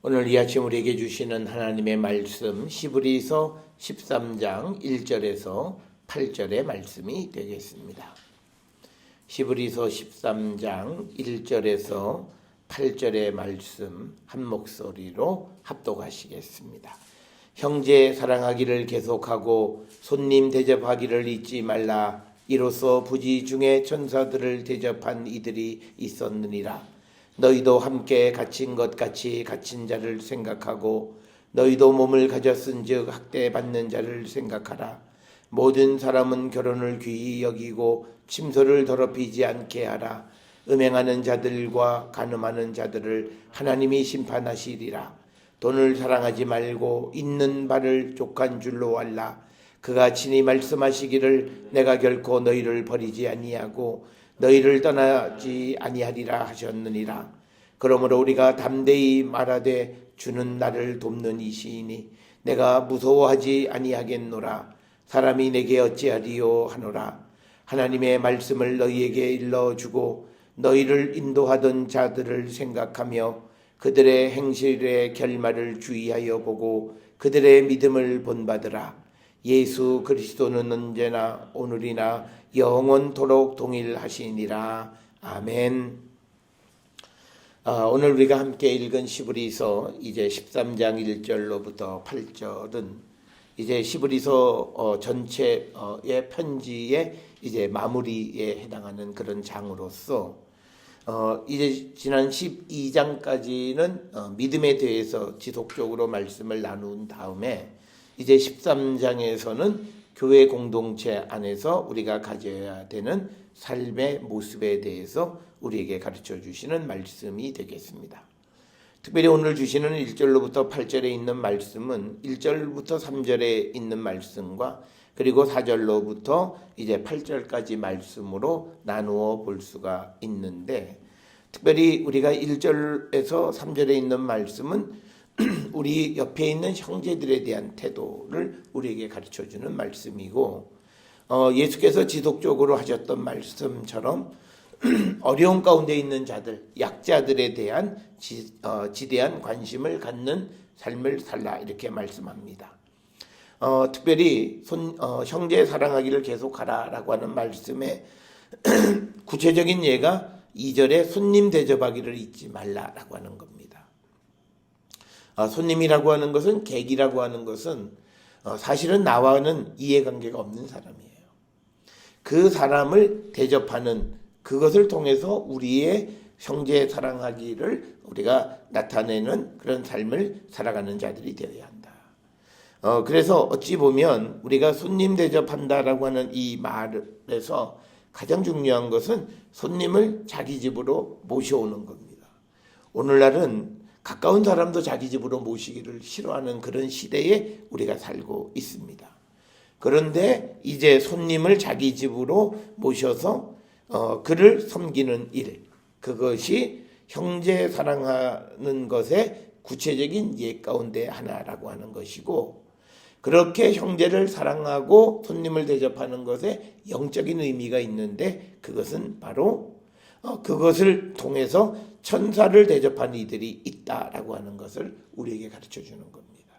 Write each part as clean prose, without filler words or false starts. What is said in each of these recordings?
오늘 이 아침 우리에게 주시는 하나님의 말씀 히브리서 13장 1절에서 8절의 말씀이 되겠습니다. 히브리서 13장 1절에서 8절의 말씀 한 목소리로 합독하시겠습니다. 형제 사랑하기를 계속하고 손님 대접하기를 잊지 말라. 이로써 부지 중에 천사들을 대접한 이들이 있었느니라. 너희도 함께 갇힌 것 같이 갇힌 자를 생각하고 너희도 몸을 가졌은즉 학대받는 자를 생각하라. 모든 사람은 결혼을 귀히 여기고 침소를 더럽히지 않게 하라. 음행하는 자들과 간음하는 자들을 하나님이 심판하시리라. 돈을 사랑하지 말고 있는 바를 족한 줄로 알라. 그가 친히 말씀하시기를 내가 결코 너희를 버리지 아니하고 너희를 떠나지 아니하리라 하셨느니라. 그러므로 우리가 담대히 말하되 주는 나를 돕는 이시이니 내가 무서워하지 아니하겠노라. 사람이 내게 어찌하리요 하노라. 하나님의 말씀을 너희에게 일러주고 너희를 인도하던 자들을 생각하며 그들의 행실의 결말을 주의하여 보고 그들의 믿음을 본받으라. 예수 그리스도는 언제나 오늘이나 영원토록 동일하시니라. 아멘. 오늘 우리가 함께 읽은 히브리서 이제 13장 1절로부터 8절은 이제 히브리서 전체의 편지의 이제 마무리에 해당하는 그런 장으로서 이제 지난 12장까지는 믿음에 대해서 지속적으로 말씀을 나눈 다음에 이제 13장에서는 교회 공동체 안에서 우리가 가져야 되는 삶의 모습에 대해서 우리에게 가르쳐 주시는 말씀이 되겠습니다. 특별히 오늘 주시는 1절로부터 8절에 있는 말씀은 1절부터 3절에 있는 말씀과 그리고 4절로부터 이제 8절까지 말씀으로 나누어 볼 수가 있는데, 특별히 우리가 1절에서 3절에 있는 말씀은 우리 옆에 있는 형제들에 대한 태도를 우리에게 가르쳐주는 말씀이고, 예수께서 지속적으로 하셨던 말씀처럼 어려운 가운데 있는 자들, 약자들에 대한 지대한 관심을 갖는 삶을 살라 이렇게 말씀합니다. 특별히 형제 사랑하기를 계속하라 라고 하는 말씀에 구체적인 예가 2절에 손님 대접하기를 잊지 말라라고 하는 겁니다. 손님이라고 하는 것은, 객이라고 하는 것은 사실은 나와는 이해관계가 없는 사람이에요. 그 사람을 대접하는, 그것을 통해서 우리의 형제 사랑하기를 우리가 나타내는 그런 삶을 살아가는 자들이 되어야 한다. 그래서 어찌 보면 우리가 손님 대접한다라고 하는 이 말에서 가장 중요한 것은 손님을 자기 집으로 모셔오는 겁니다. 오늘날은 가까운 사람도 자기 집으로 모시기를 싫어하는 그런 시대에 우리가 살고 있습니다. 그런데 이제 손님을 자기 집으로 모셔서 그를 섬기는 일, 그것이 형제 사랑하는 것의 구체적인 예 가운데 하나라고 하는 것이고, 그렇게 형제를 사랑하고 손님을 대접하는 것에 영적인 의미가 있는데, 그것은 바로 그것을 통해서 천사를 대접하는 이들이 있다라고 하는 것을 우리에게 가르쳐 주는 겁니다.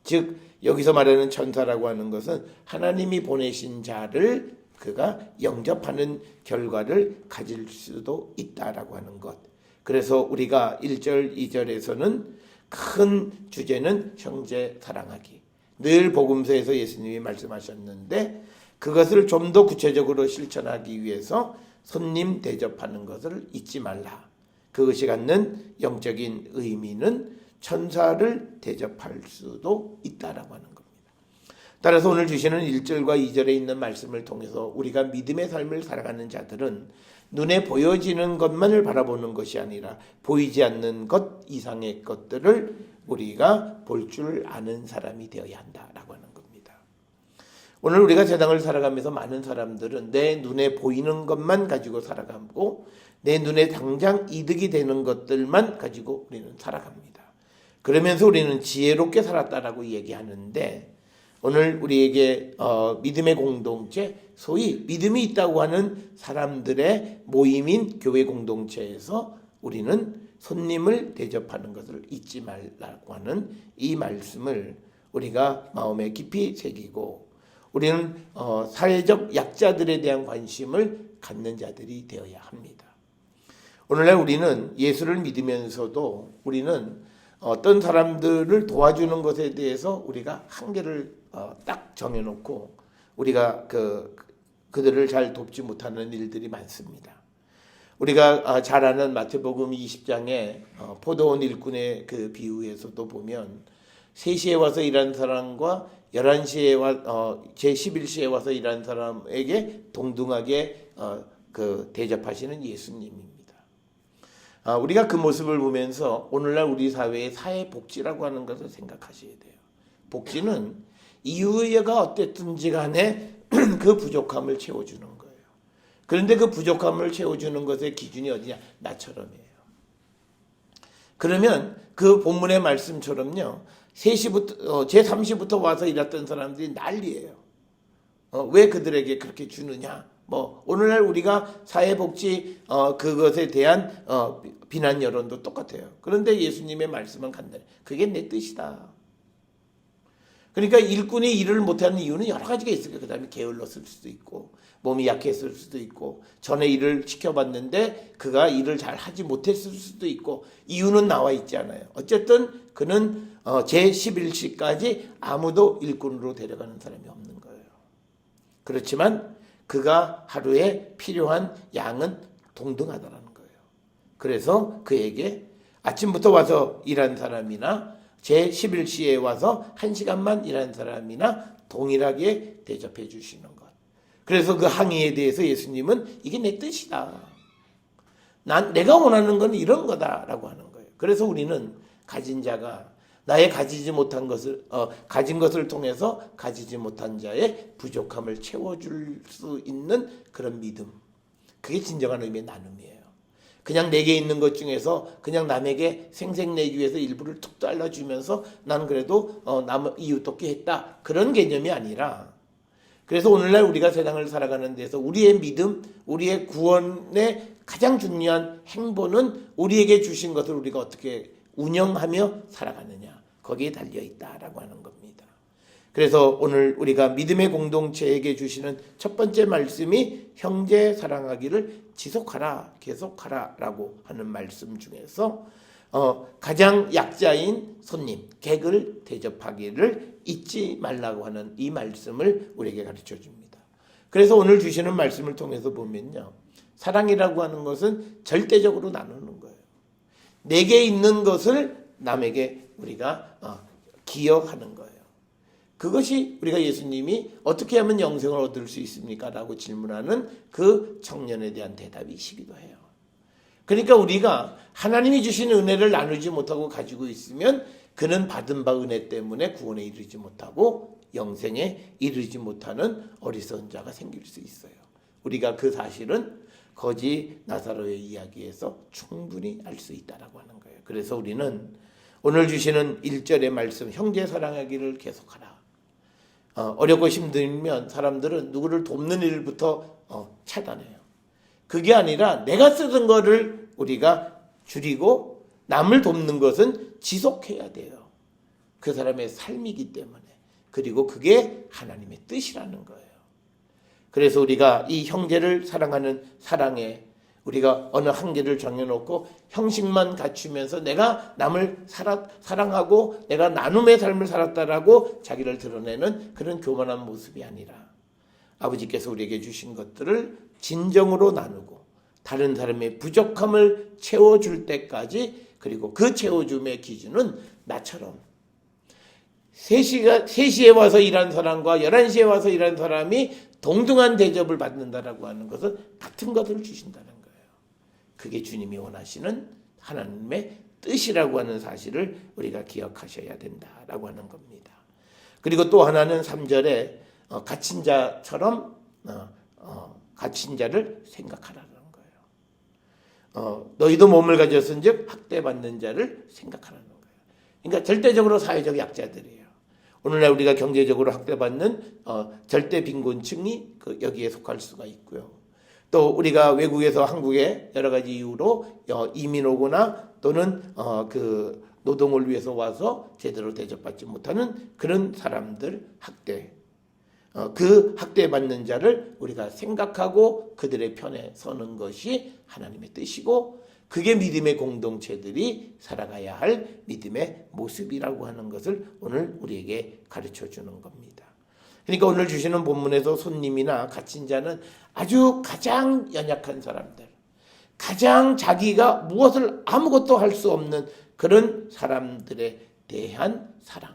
즉 여기서 말하는 천사라고 하는 것은 하나님이 보내신 자를 그가 영접하는 결과를 가질 수도 있다라고 하는 것. 그래서 우리가 1절, 2절에서는 큰 주제는 형제 사랑하기. 늘 복음서에서 예수님이 말씀하셨는데 그것을 좀 더 구체적으로 실천하기 위해서 손님 대접하는 것을 잊지 말라. 그것이 갖는 영적인 의미는 천사를 대접할 수도 있다라고 하는 겁니다. 따라서 오늘 주시는 1절과 2절에 있는 말씀을 통해서 우리가 믿음의 삶을 살아가는 자들은 눈에 보여지는 것만을 바라보는 것이 아니라 보이지 않는 것 이상의 것들을 우리가 볼 줄 아는 사람이 되어야 한다라고 하는 겁니다. 오늘 우리가 세상을 살아가면서 많은 사람들은 내 눈에 보이는 것만 가지고 살아가고 내 눈에 당장 이득이 되는 것들만 가지고 우리는 살아갑니다. 그러면서 우리는 지혜롭게 살았다라고 얘기하는데, 오늘 우리에게 믿음의 공동체, 소위 믿음이 있다고 하는 사람들의 모임인 교회 공동체에서 우리는 손님을 대접하는 것을 잊지 말라고 하는 이 말씀을 우리가 마음에 깊이 새기고 우리는 사회적 약자들에 대한 관심을 갖는 자들이 되어야 합니다. 오늘날 우리는 예수를 믿으면서도 우리는 어떤 사람들을 도와주는 것에 대해서 우리가 한계를 딱 정해놓고 우리가 그들을 잘 돕지 못하는 일들이 많습니다. 우리가 잘 아는 마태복음 20장에 포도원 일꾼의 그 비유에서도 보면 3시에 와서 일하는 사람과 11시에 제11시에 와서 일하는 사람에게 동등하게 대접하시는 예수님입니다. 우리가 그 모습을 보면서 오늘날 우리 사회의 사회복지라고 하는 것을 생각하셔야 돼요. 복지는 이유가 어땠든지 간에 그 부족함을 채워주는 거예요. 그런데 그 부족함을 채워주는 것의 기준이 어디냐? 나처럼이에요. 그러면 그 본문의 말씀처럼요. 3시부터 제3시부터 와서 일했던 사람들이 난리예요. 왜 그들에게 그렇게 주느냐? 오늘날 우리가 사회복지 그것에 대한 비난 여론도 똑같아요. 그런데 예수님의 말씀은 간단해. 그게 내 뜻이다. 그러니까 일꾼이 일을 못하는 이유는 여러 가지가 있어요. 그 다음에 게을렀을 수도 있고 몸이 약했을 수도 있고 전에 일을 시켜봤는데 그가 일을 잘 하지 못했을 수도 있고 이유는 나와 있지 않아요. 어쨌든 그는 제11시까지 아무도 일꾼으로 데려가는 사람이 없는 거예요. 그렇지만 그가 하루에 필요한 양은 동등하다는 거예요. 그래서 그에게 아침부터 와서 일한 사람이나 제11시에 와서 1시간만 일한 사람이나 동일하게 대접해 주시는 것. 그래서 그 항의에 대해서 예수님은 이게 내 뜻이다. 내가 원하는 건 이런 거다라고 하는 거예요. 그래서 우리는 가진 자가 나의 가지지 못한 것을 가진 것을 통해서 가지지 못한 자의 부족함을 채워줄 수 있는 그런 믿음. 그게 진정한 의미의 나눔이에요. 그냥 내게 있는 것 중에서 그냥 남에게 생색내기 위해서 일부를 툭 잘라주면서 나는 그래도 남 이웃 돕기 했다. 그런 개념이 아니라 그래서 오늘날 우리가 세상을 살아가는 데서 우리의 믿음, 우리의 구원의 가장 중요한 행보는 우리에게 주신 것을 우리가 어떻게 운영하며 살아가느냐. 거기에 달려있다라고 하는 겁니다. 그래서 오늘 우리가 믿음의 공동체에게 주시는 첫 번째 말씀이 형제 사랑하기를 지속하라, 계속하라 라고 하는 말씀 중에서 가장 약자인 손님, 객을 대접하기를 잊지 말라고 하는 이 말씀을 우리에게 가르쳐 줍니다. 그래서 오늘 주시는 말씀을 통해서 보면요. 사랑이라고 하는 것은 절대적으로 나누는 거예요. 내게 있는 것을 남에게 우리가 기여하는 거예요. 그것이 우리가 예수님이 어떻게 하면 영생을 얻을 수 있습니까? 라고 질문하는 그 청년에 대한 대답이시기도 해요. 그러니까 우리가 하나님이 주신 은혜를 나누지 못하고 가지고 있으면 그는 받은 바 은혜 때문에 구원에 이르지 못하고 영생에 이르지 못하는 어리석은 자가 생길 수 있어요. 우리가 그 사실은 거지 나사로의 이야기에서 충분히 알 수 있다라고 하는 거예요. 그래서 우리는 오늘 주시는 1절의 말씀 형제 사랑하기를 계속하라. 어렵고 힘들면 사람들은 누구를 돕는 일부터 차단해요. 그게 아니라 내가 쓰던 거를 우리가 줄이고 남을 돕는 것은 지속해야 돼요. 그 사람의 삶이기 때문에. 그리고 그게 하나님의 뜻이라는 거예요. 그래서 우리가 이 형제를 사랑하는 사랑에 우리가 어느 한계를 정해놓고 형식만 갖추면서 내가 남을 사랑하고 내가 나눔의 삶을 살았다라고 자기를 드러내는 그런 교만한 모습이 아니라 아버지께서 우리에게 주신 것들을 진정으로 나누고 다른 사람의 부족함을 채워줄 때까지 그리고 그 채워줌의 기준은 나처럼 3시에 와서 일한 사람과 11시에 와서 일한 사람이 동등한 대접을 받는다라고 하는 것은 같은 것을 주신다는 거예요. 그게 주님이 원하시는 하나님의 뜻이라고 하는 사실을 우리가 기억하셔야 된다라고 하는 겁니다. 그리고 또 하나는 3절에 갇힌 자처럼 갇힌 자를 생각하라는 거예요. 너희도 몸을 가졌은즉 학대받는 자를 생각하라는 거예요. 그러니까 절대적으로 사회적 약자들이에요. 오늘날 우리가 경제적으로 학대받는 절대 빈곤층이 여기에 속할 수가 있고요. 또 우리가 외국에서 한국에 여러 가지 이유로 이민 오거나 또는 그 노동을 위해서 와서 제대로 대접받지 못하는 그런 사람들 학대, 그 학대받는 자를 우리가 생각하고 그들의 편에 서는 것이 하나님의 뜻이고, 그게 믿음의 공동체들이 살아가야 할 믿음의 모습이라고 하는 것을 오늘 우리에게 가르쳐 주는 겁니다. 그러니까 오늘 주시는 본문에서 손님이나 갇힌 자는 아주 가장 연약한 사람들, 가장 자기가 무엇을 아무것도 할 수 없는 그런 사람들에 대한 사랑,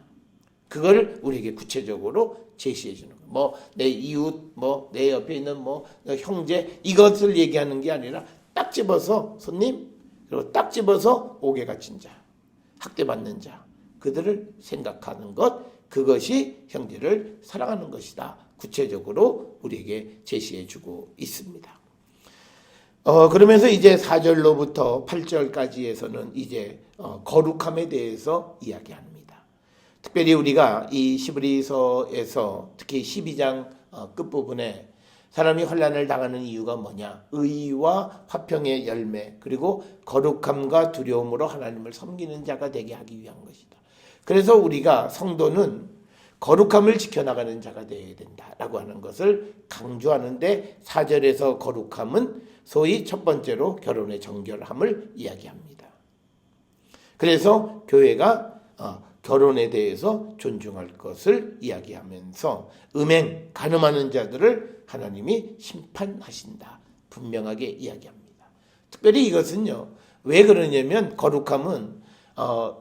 그걸 우리에게 구체적으로 제시해 주는 거예요. 뭐 내 이웃, 뭐 내 옆에 있는 뭐 형제, 이것을 얘기하는 게 아니라 딱 집어서 손님, 그리고 딱 집어서 옥에 갇힌 자, 학대받는 자, 그들을 생각하는 것, 그것이 형제를 사랑하는 것이다. 구체적으로 우리에게 제시해 주고 있습니다. 그러면서 이제 4절로부터 8절까지에서는 이제 거룩함에 대해서 이야기합니다. 특별히 우리가 이 시브리서에서 특히 12장 끝부분에 사람이 환난을 당하는 이유가 뭐냐? 의와 화평의 열매, 그리고 거룩함과 두려움으로 하나님을 섬기는 자가 되게 하기 위한 것이다. 그래서 우리가 성도는 거룩함을 지켜나가는 자가 되어야 된다라고 하는 것을 강조하는데, 4절에서 거룩함은 소위 첫 번째로 결혼의 정결함을 이야기합니다. 그래서 교회가 결혼에 대해서 존중할 것을 이야기하면서 음행, 간음하는 자들을 하나님이 심판하신다, 분명하게 이야기합니다. 특별히 이것은요, 왜 그러냐면 거룩함은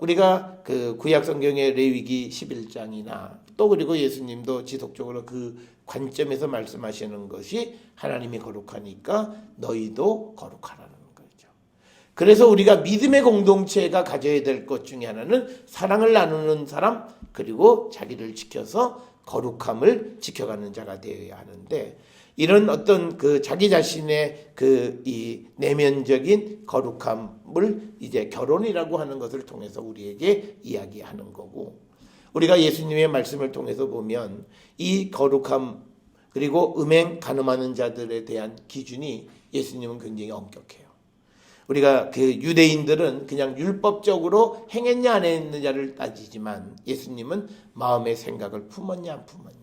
우리가 그 구약 성경의 레위기 11장이나 또 그리고 예수님도 지속적으로 그 관점에서 말씀하시는 것이 하나님이 거룩하니까 너희도 거룩하라는 거죠. 그래서 우리가 믿음의 공동체가 가져야 될 것 중에 하나는 사랑을 나누는 사람, 그리고 자기를 지켜서 거룩함을 지켜가는 자가 되어야 하는데, 이런 어떤 그 자기 자신의 그 이 내면적인 거룩함을 이제 결혼이라고 하는 것을 통해서 우리에게 이야기하는 거고, 우리가 예수님의 말씀을 통해서 보면 이 거룩함 그리고 음행, 간음하는 자들에 대한 기준이 예수님은 굉장히 엄격해요. 우리가 그 유대인들은 그냥 율법적으로 행했냐 안 했느냐를 따지지만 예수님은 마음의 생각을 품었냐 안 품었냐.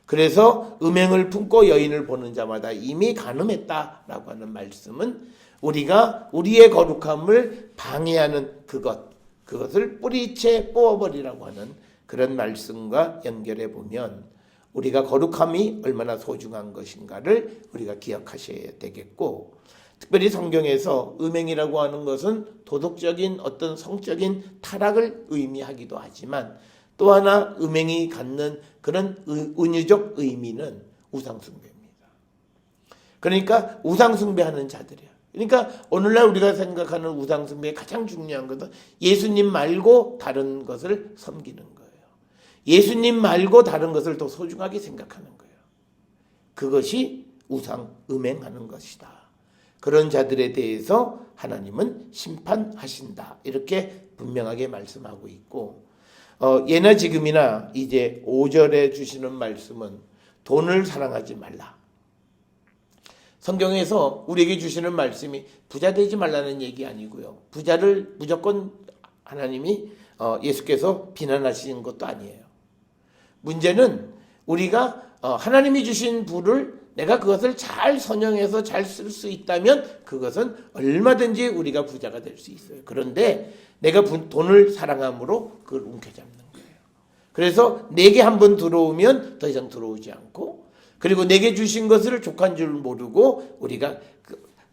그래서 음행을 품고 여인을 보는 자마다 이미 간음했다라고 하는 말씀은 우리가 우리의 거룩함을 방해하는 그것을 뿌리채 뽑아버리라고 하는 그런 말씀과 연결해 보면 우리가 거룩함이 얼마나 소중한 것인가를 우리가 기억하셔야 되겠고, 특별히 성경에서 음행이라고 하는 것은 도덕적인 어떤 성적인 타락을 의미하기도 하지만, 또 하나 음행이 갖는 그런 은유적 의미는 우상숭배입니다. 그러니까 우상숭배하는 자들이야. 그러니까 오늘날 우리가 생각하는 우상숭배의 가장 중요한 것은 예수님 말고 다른 것을 섬기는 거예요. 예수님 말고 다른 것을 더 소중하게 생각하는 거예요. 그것이 음행하는 것이다. 그런 자들에 대해서 하나님은 심판하신다, 이렇게 분명하게 말씀하고 있고, 예나 지금이나 이제 5절에 주시는 말씀은 돈을 사랑하지 말라. 성경에서 우리에게 주시는 말씀이 부자 되지 말라는 얘기 아니고요, 부자를 무조건 하나님이 예수께서 비난하시는 것도 아니에요. 문제는 우리가 하나님이 주신 부를 내가 그것을 잘 선용해서 잘 쓸 수 있다면 그것은 얼마든지 우리가 부자가 될 수 있어요. 그런데 내가 돈을 사랑함으로 그걸 움켜잡는 거예요. 그래서 내게 한번 들어오면 더 이상 들어오지 않고, 그리고 내게 주신 것을 족한 줄 모르고 우리가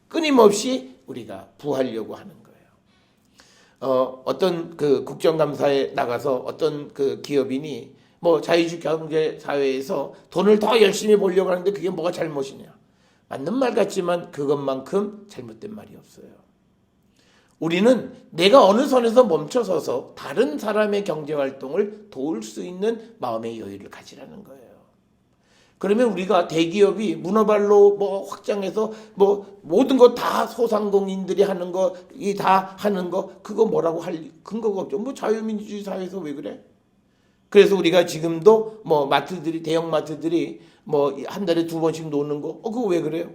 끊임없이 우리가 부하려고 하는 거예요. 어떤 그 국정감사에 나가서 어떤 그 기업인이 뭐 자유주의 경제 사회에서 돈을 더 열심히 벌려고 하는데 그게 뭐가 잘못이냐. 맞는 말 같지만 그것만큼 잘못된 말이 없어요. 우리는 내가 어느 선에서 멈춰서서 다른 사람의 경제활동을 도울 수 있는 마음의 여유를 가지라는 거예요. 그러면 우리가 대기업이 문어발로 뭐 확장해서 뭐 모든 거 다 소상공인들이 하는 거, 이 다 하는 거, 그거 뭐라고 할 근거가 없죠. 뭐 자유민주주의 사회에서 왜 그래? 그래서 우리가 지금도 뭐 마트들이, 대형 마트들이 뭐 한 달에 2번씩 노는 거, 그거 왜 그래요?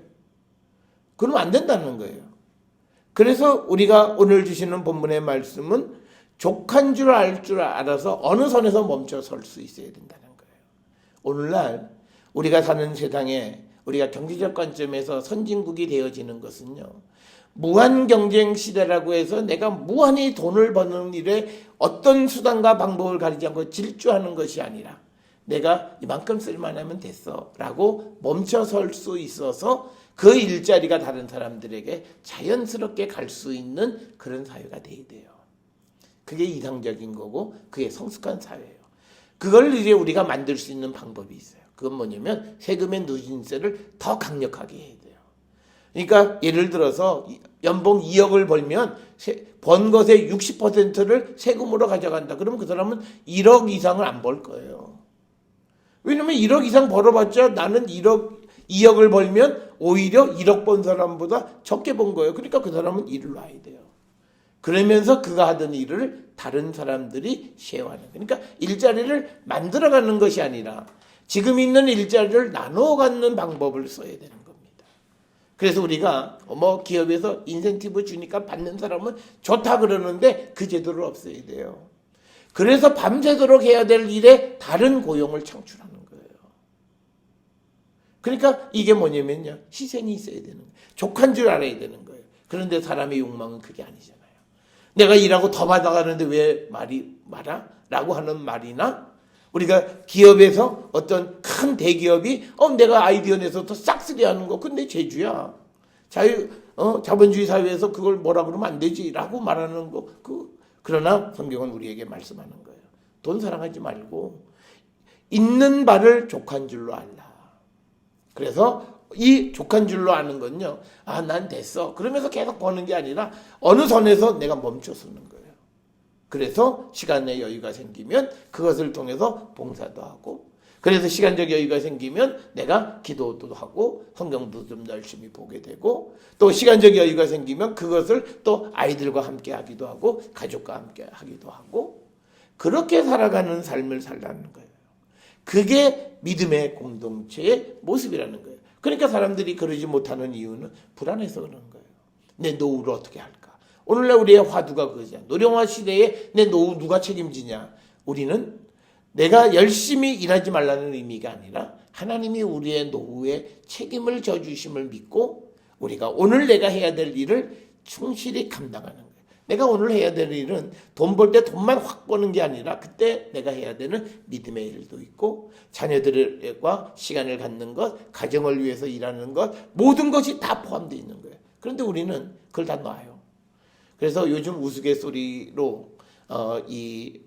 그러면 안 된다는 거예요. 그래서 우리가 오늘 주시는 본문의 말씀은 족한 줄 알아서 어느 선에서 멈춰 설 수 있어야 된다는 거예요. 오늘날 우리가 사는 세상에 우리가 경제적 관점에서 선진국이 되어지는 것은요, 무한 경쟁 시대라고 해서 내가 무한히 돈을 버는 일에 어떤 수단과 방법을 가리지 않고 질주하는 것이 아니라 내가 이만큼 쓸만하면 됐어 라고 멈춰 설 수 있어서 그 일자리가 다른 사람들에게 자연스럽게 갈 수 있는 그런 사회가 돼야 돼요. 그게 이상적인 거고 그게 성숙한 사회예요. 그걸 이제 우리가 만들 수 있는 방법이 있어요. 그건 뭐냐면 세금의 누진세를 더 강력하게 해야 돼요. 그러니까 예를 들어서 연봉 2억을 벌면 번 것의 60%를 세금으로 가져간다. 그러면 그 사람은 1억 이상을 안 벌 거예요. 왜냐면 1억 이상 벌어봤자 나는 2억을 벌면 오히려 1억 번 사람보다 적게 번 거예요. 그러니까 그 사람은 일을 놔야 돼요. 그러면서 그가 하던 일을 다른 사람들이 쉐어하는 거예요. 그러니까 일자리를 만들어가는 것이 아니라 지금 있는 일자리를 나눠 갖는 방법을 써야 되는 겁니다. 그래서 우리가 기업에서 인센티브 주니까 받는 사람은 좋다 그러는데 그 제도를 없애야 돼요. 그래서 밤새도록 해야 될 일에 다른 고용을 창출하는 거예요. 그러니까 이게 뭐냐면요, 희생이 있어야 되는 거예요. 족한 줄 알아야 되는 거예요. 그런데 사람의 욕망은 그게 아니잖아요. 내가 일하고 더 받아가는데 왜 말이 많아? 라고 하는 말이나 우리가 기업에서 어떤 큰 대기업이 내가 아이디어 내서 더 싹쓸이 하는 거 근데 제주야. 자본주의 사회에서 그걸 뭐라 그러면 안 되지 라고 말하는 거 그러나 성경은 우리에게 말씀하는 거예요. 돈 사랑하지 말고 있는 바를 족한 줄로 알라. 그래서 이 족한 줄로 아는 건요, 난 됐어 그러면서 계속 버는 게 아니라 어느 선에서 내가 멈춰 서는 거예요. 그래서 시간의 여유가 생기면 그것을 통해서 봉사도 하고, 그래서 시간적 여유가 생기면 내가 기도도 하고 성경도 좀 열심히 보게 되고, 또 시간적 여유가 생기면 그것을 또 아이들과 함께 하기도 하고 가족과 함께 하기도 하고, 그렇게 살아가는 삶을 살라는 거예요. 그게 믿음의 공동체의 모습이라는 거예요. 그러니까 사람들이 그러지 못하는 이유는 불안해서 그러는 거예요. 내 노후를 어떻게 할까? 오늘날 우리의 화두가 그거잖아. 노령화 시대에 내 노후 누가 책임지냐? 우리는 내가 열심히 일하지 말라는 의미가 아니라 하나님이 우리의 노후에 책임을 져주심을 믿고 우리가 오늘 내가 해야 될 일을 충실히 감당하는 거예요. 내가 오늘 해야 될 일은 돈 벌 때 돈만 확 버는 게 아니라 그때 내가 해야 되는 믿음의 일도 있고 자녀들과 시간을 갖는 것, 가정을 위해서 일하는 것, 모든 것이 다 포함되어 있는 거예요. 그런데 우리는 그걸 다 놔요. 그래서 요즘 우스갯소리로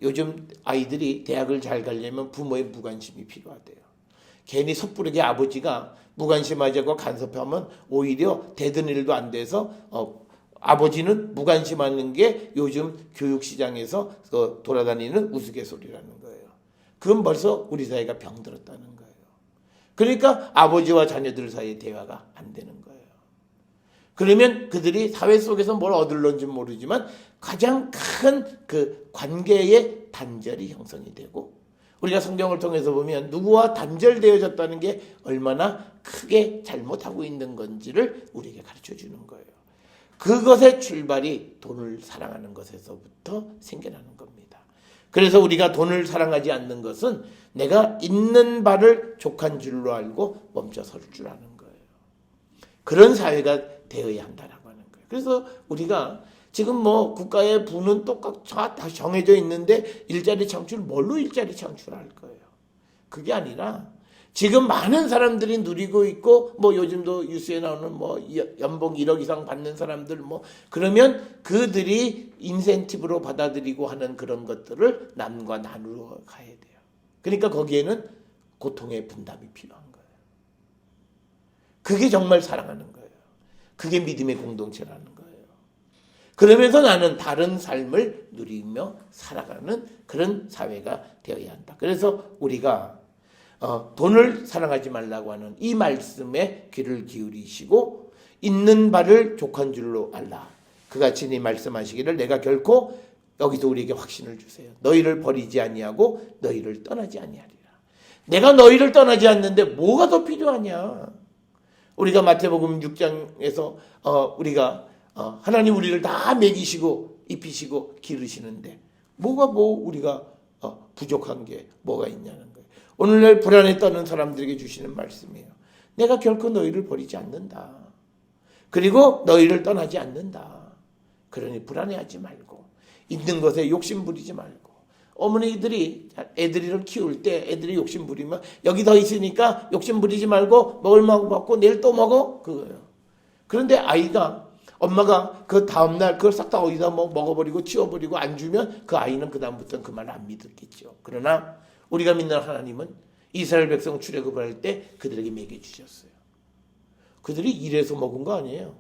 요즘 아이들이 대학을 잘 가려면 부모의 무관심이 필요하대요. 괜히 섣부르게 아버지가 무관심하자고 간섭하면 오히려 되던 일도 안 돼서 아버지는 무관심하는 게 요즘 교육시장에서 돌아다니는 우스갯소리라는 거예요. 그건 벌써 우리 사회가 병들었다는 거예요. 그러니까 아버지와 자녀들 사이의 대화가 안 되는 거예요. 그러면 그들이 사회 속에서 뭘 얻을런지 모르지만 가장 큰 그 관계의 단절이 형성이 되고, 우리가 성경을 통해서 보면 누구와 단절되어졌다는 게 얼마나 크게 잘못하고 있는 건지를 우리에게 가르쳐 주는 거예요. 그것의 출발이 돈을 사랑하는 것에서부터 생겨나는 겁니다. 그래서 우리가 돈을 사랑하지 않는 것은 내가 있는 바를 족한 줄로 알고 멈춰 설 줄 아는 거예요. 그런 사회가 되어야 한다라고 하는 거예요. 그래서 우리가 지금 국가의 부는 똑같이 다 정해져 있는데 일자리 창출, 뭘로 일자리 창출할 거예요? 그게 아니라 지금 많은 사람들이 누리고 있고 요즘도 뉴스에 나오는 연봉 1억 이상 받는 사람들 그러면 그들이 인센티브로 받아들이고 하는 그런 것들을 남과 나누어 가야 돼요. 그러니까 거기에는 고통의 분담이 필요한 거예요. 그게 정말 사랑하는 거예요. 그게 믿음의 공동체라는 거예요. 그러면서 나는 다른 삶을 누리며 살아가는 그런 사회가 되어야 한다. 그래서 우리가 돈을 사랑하지 말라고 하는 이 말씀에 귀를 기울이시고 있는 바를 족한 줄로 알라. 그같이 네 말씀하시기를 내가 결코, 여기서 우리에게 확신을 주세요. 너희를 버리지 아니하고 너희를 떠나지 아니하리라. 내가 너희를 떠나지 않는데 뭐가 더 필요하냐? 우리가 마태복음 6장에서 우리가 하나님 우리를 다 먹이시고 입히시고 기르시는데 뭐가 우리가 부족한 게 뭐가 있냐는 거예요. 오늘날 불안에 떠는 사람들에게 주시는 말씀이에요. 내가 결코 너희를 버리지 않는다. 그리고 너희를 떠나지 않는다. 그러니 불안해하지 말고 있는 것에 욕심 부리지 말고 어머니들이 애들을 키울 때 애들이 욕심 부리면 여기 더 있으니까 욕심 부리지 말고 먹을 만큼 먹고 내일 또 먹어 그거예요. 그런데 아이가 엄마가 그 다음날 그걸 싹 다 어디다 먹어버리고 치워버리고 안 주면 그 아이는 그 다음부터는 그 말을 안 믿었겠죠. 그러나 우리가 믿는 하나님은 이스라엘 백성 출애굽을 할 때 그들에게 먹여주셨어요. 그들이 일해서 먹은 거 아니에요.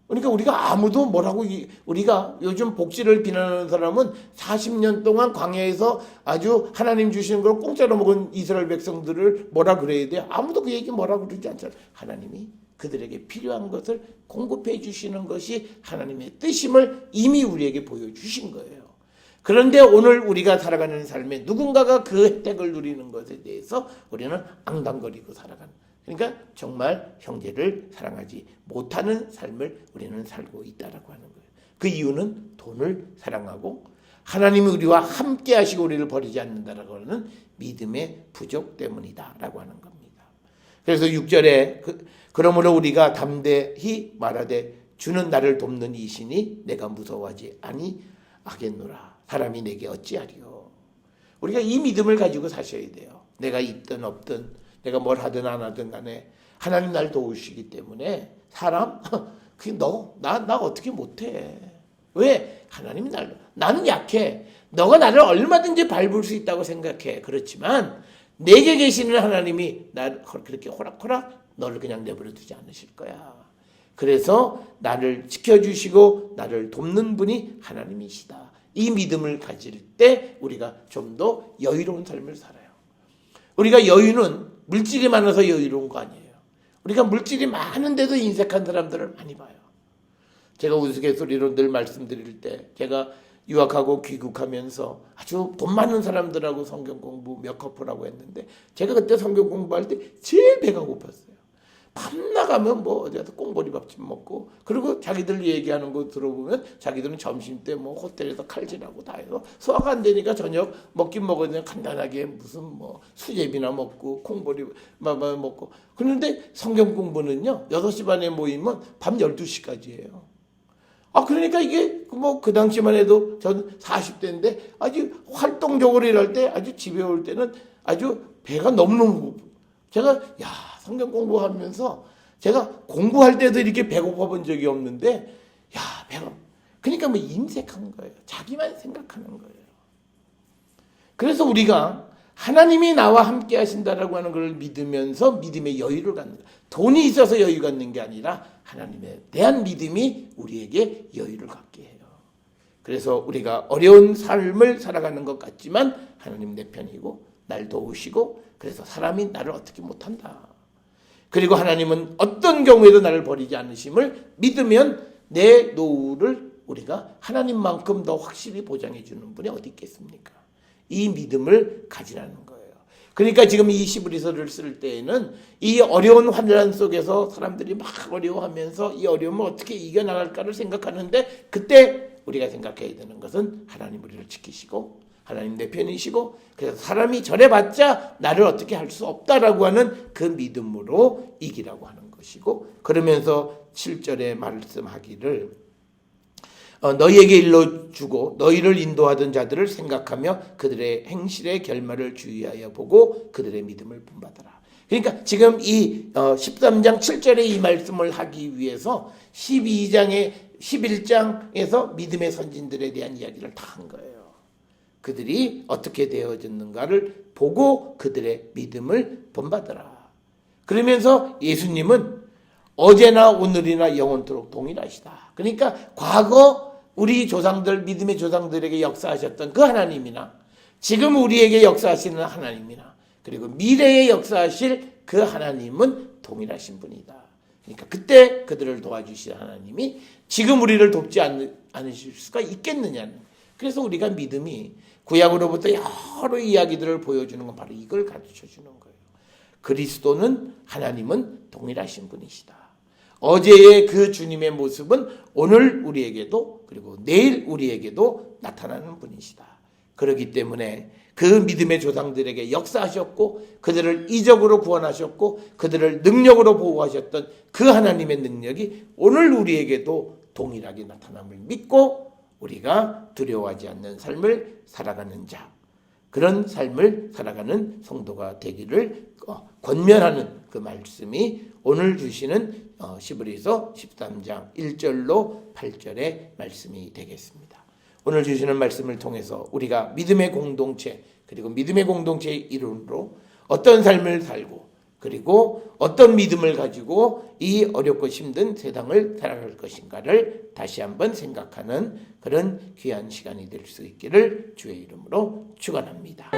그러니까 우리가 아무도 뭐라고 우리가 요즘 복지를 비난하는 사람은 40년 동안 광야에서 아주 하나님 주시는 걸 공짜로 먹은 이스라엘 백성들을 뭐라 그래야 돼요? 아무도 그 얘기 뭐라 그러지 않잖아요. 하나님이 그들에게 필요한 것을 공급해 주시는 것이 하나님의 뜻임을 이미 우리에게 보여주신 거예요. 그런데 오늘 우리가 살아가는 삶에 누군가가 그 혜택을 누리는 것에 대해서 우리는 앙당거리고 살아가는, 그러니까 정말 형제를 사랑하지 못하는 삶을 우리는 살고 있다라고 하는 거예요. 그 이유는 돈을 사랑하고 하나님이 우리와 함께 하시고 우리를 버리지 않는다라고 하는 믿음의 부족 때문이다라고 하는 겁니다. 그래서 6절에 그러므로 우리가 담대히 말하되 주는 나를 돕는 이시니 내가 무서워하지 아니하겠노라. 사람이 내게 어찌하리요. 우리가 이 믿음을 가지고 사셔야 돼요. 내가 있든 없든 내가 뭘 하든 안 하든 간에 하나님 날 도우시기 때문에 사람 나 어떻게 못해. 왜? 하나님이 나는 약해. 너가 나를 얼마든지 밟을 수 있다고 생각해. 그렇지만 내게 계시는 하나님이 나를 그렇게 호락호락 너를 그냥 내버려 두지 않으실 거야. 그래서 나를 지켜주시고 나를 돕는 분이 하나님이시다. 이 믿음을 가질 때 우리가 좀 더 여유로운 삶을 살아요. 우리가 여유는 물질이 많아서 여유로운 거 아니에요. 우리가 물질이 많은데도 인색한 사람들을 많이 봐요. 제가 우스갯소리로 늘 말씀드릴 때 제가 유학하고 귀국하면서 아주 돈 많은 사람들하고 성경 공부 몇 커플하고 했는데 제가 그때 성경 공부할 때 제일 배가 고팠어요. 밤 나가면 어디 가서 꽁보리밥집 먹고, 그리고 자기들 얘기하는 거 들어보면 자기들은 점심 때 호텔에서 칼질하고 다 해서 소화가 안 되니까 저녁 먹긴 먹었는데 간단하게 무슨 수제비나 먹고 콩보리밥 먹고. 그런데 성경 공부는요 6시 반에 모이면 밤 12시까지예요. 그러니까 이게 그 당시만 해도 전 40대인데 아주 활동적으로 일할 때 아주 집에 올 때는 아주 배가 너무너무 고프. 제가 성경 공부하면서 제가 공부할 때도 이렇게 배고파 본 적이 없는데 배가 그러니까 인색한 거예요. 자기만 생각하는 거예요. 그래서 우리가 하나님이 나와 함께 하신다라고 하는 걸 믿으면서 믿음의 여유를 갖는 거예요. 돈이 있어서 여유 갖는 게 아니라 하나님에 대한 믿음이 우리에게 여유를 갖게 해요. 그래서 우리가 어려운 삶을 살아가는 것 같지만 하나님 내 편이고 날 도우시고 그래서 사람이 나를 어떻게 못한다. 그리고 하나님은 어떤 경우에도 나를 버리지 않으심을 믿으면 내 노후를 우리가 하나님만큼 더 확실히 보장해 주는 분이 어디 있겠습니까? 이 믿음을 가지라는 거예요. 그러니까 지금 이 시브리서를 쓸 때에는 이 어려운 환란 속에서 사람들이 막 어려워하면서 이 어려움을 어떻게 이겨나갈까를 생각하는데 그때 우리가 생각해야 되는 것은 하나님 우리를 지키시고 하나님 내 편이시고 그래서 사람이 저래봤자 나를 어떻게 할 수 없다라고 하는 그 믿음으로 이기라고 하는 것이고, 그러면서 7절에 말씀하기를 너희에게 일러주고 너희를 인도하던 자들을 생각하며 그들의 행실의 결말을 주의하여 보고 그들의 믿음을 본받아라. 그러니까 지금 이 13장 7절에 이 말씀을 하기 위해서 11장에서 믿음의 선진들에 대한 이야기를 다 한 거예요. 그들이 어떻게 되어졌는가를 보고 그들의 믿음을 본받아라. 그러면서 예수님은 어제나 오늘이나 영원토록 동일하시다. 그러니까 과거 우리 조상들, 믿음의 조상들에게 역사하셨던 그 하나님이나 지금 우리에게 역사하시는 하나님이나 그리고 미래에 역사하실 그 하나님은 동일하신 분이다. 그러니까 그때 그들을 도와주실 하나님이 지금 우리를 돕지 않으실 수가 있겠느냐는. 그래서 우리가 믿음이 구약으로부터 여러 이야기들을 보여주는 건 바로 이걸 가르쳐 주는 거예요. 그리스도는 하나님은 동일하신 분이시다. 어제의 그 주님의 모습은 오늘 우리에게도 그리고 내일 우리에게도 나타나는 분이시다. 그렇기 때문에 그 믿음의 조상들에게 역사하셨고 그들을 이적으로 구원하셨고 그들을 능력으로 보호하셨던 그 하나님의 능력이 오늘 우리에게도 동일하게 나타남을 믿고 우리가 두려워하지 않는 삶을 살아가는 자, 그런 삶을 살아가는 성도가 되기를 권면하는 그 말씀이 오늘 주시는 시브리서 13장 1절로 8절의 말씀이 되겠습니다. 오늘 주시는 말씀을 통해서 우리가 믿음의 공동체 그리고 믿음의 공동체의 일원으로 어떤 삶을 살고 그리고 어떤 믿음을 가지고 이 어렵고 힘든 세상을 살아갈 것인가를 다시 한번 생각하는 그런 귀한 시간이 될 수 있기를 주의 이름으로 축원합니다.